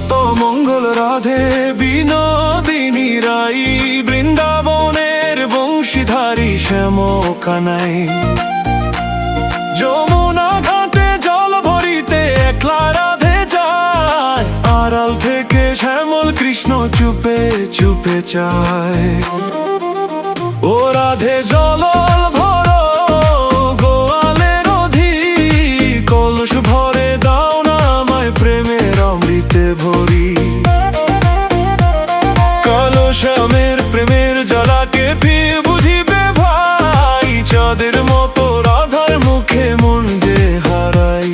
কত মঙ্গল রাধে বিনোদিনী রাই, বৃন্দাবনের বংশীধারী শ্যাম কানাই। যমুনা ঘাটে জল ভরিতে একলা রাধে যায়, আড়াল থেকে শ্যামল কৃষ্ণ চুপে চুপে চায়। ও রাধে জল ভরো গোয়ালের অধিক, কলস ভরে দাও না আমায় প্রেমের অমৃতে ভরি। কালো শ্যামের প্রেমের জ্বালাকে পিয়ে বুঝিবে ভাই, চাঁদের মতো রাধার মুখে মন যে হারাই।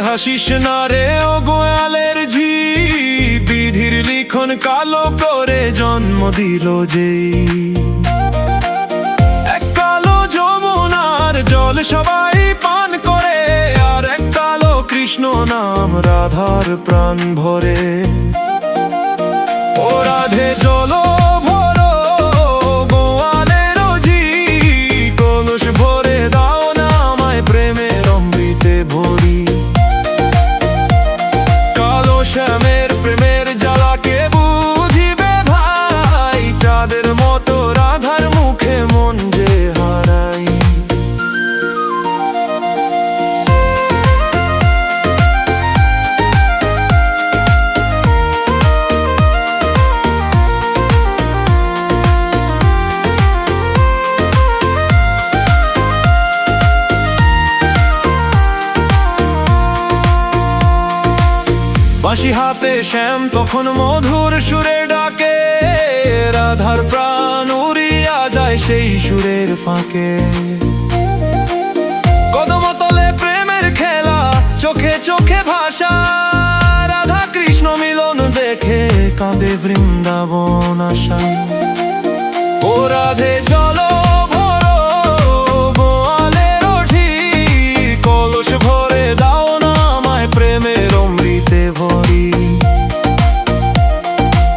হাসিস না রে ও গোয়ালের ঝি, বিধির লিখন কালো করে জন্ম দিল যে। এক কালো যমুনার জল সবাই পান করে, আর এক কালো কৃষ্ণ নাম রাধার প্রাণ ভরে। ও রাধে জল ভরো গোয়ালের ঝি, কলস ভরে দাও না আমায় প্রেমের অমৃতে ভরি। শ্যামের প্রেমের জ্বালাকে বুঝিবে ভাই, চাঁদের মতো রাধার মুখে মন যে হারাই। বাঁশি হাতে শ্যাম তখন মধুর সুরে ডাকে, রাধার প্রাণ উড়িয়া যায় সেই সুরের ফাঁকে। কদমতলে প্রেমের খেলা, চোখে চোখে ভাষা, রাধা কৃষ্ণ মিলন দেখে কাঁদে বৃন্দাবন আশা। ও রাধে জল ভরো গোয়ালের ঠিক, কলস ভরে দাও না আমায় প্রেমের অমৃতে ভরি।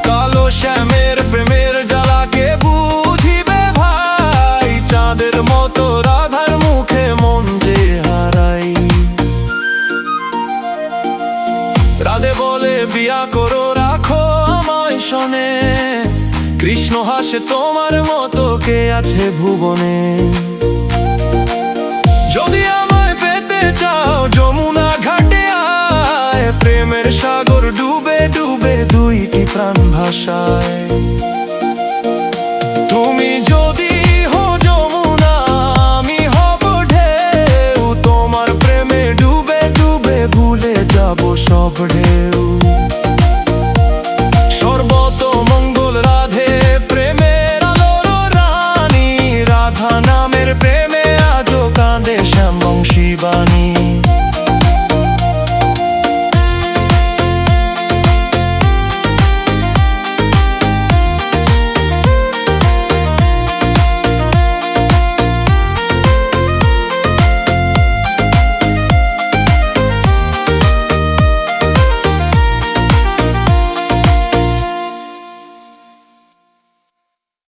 কালো শ্যামের প্রেমের জ্বালাকে বুঝিবে ভাই, চাঁদের মতো রাধার মুখে মন যে হারাই। রাধে বলে বিয়া করো রাখো আমায় শোনে, কৃষ্ণ হাসে তোমার মতো কে আছে ভুবনে। যদি আমায় পেতে চাও যমুনা ঘাটে আয়, প্রেমের সাগর ডুবে ডুবে দুইটি প্রাণ ভাসায়।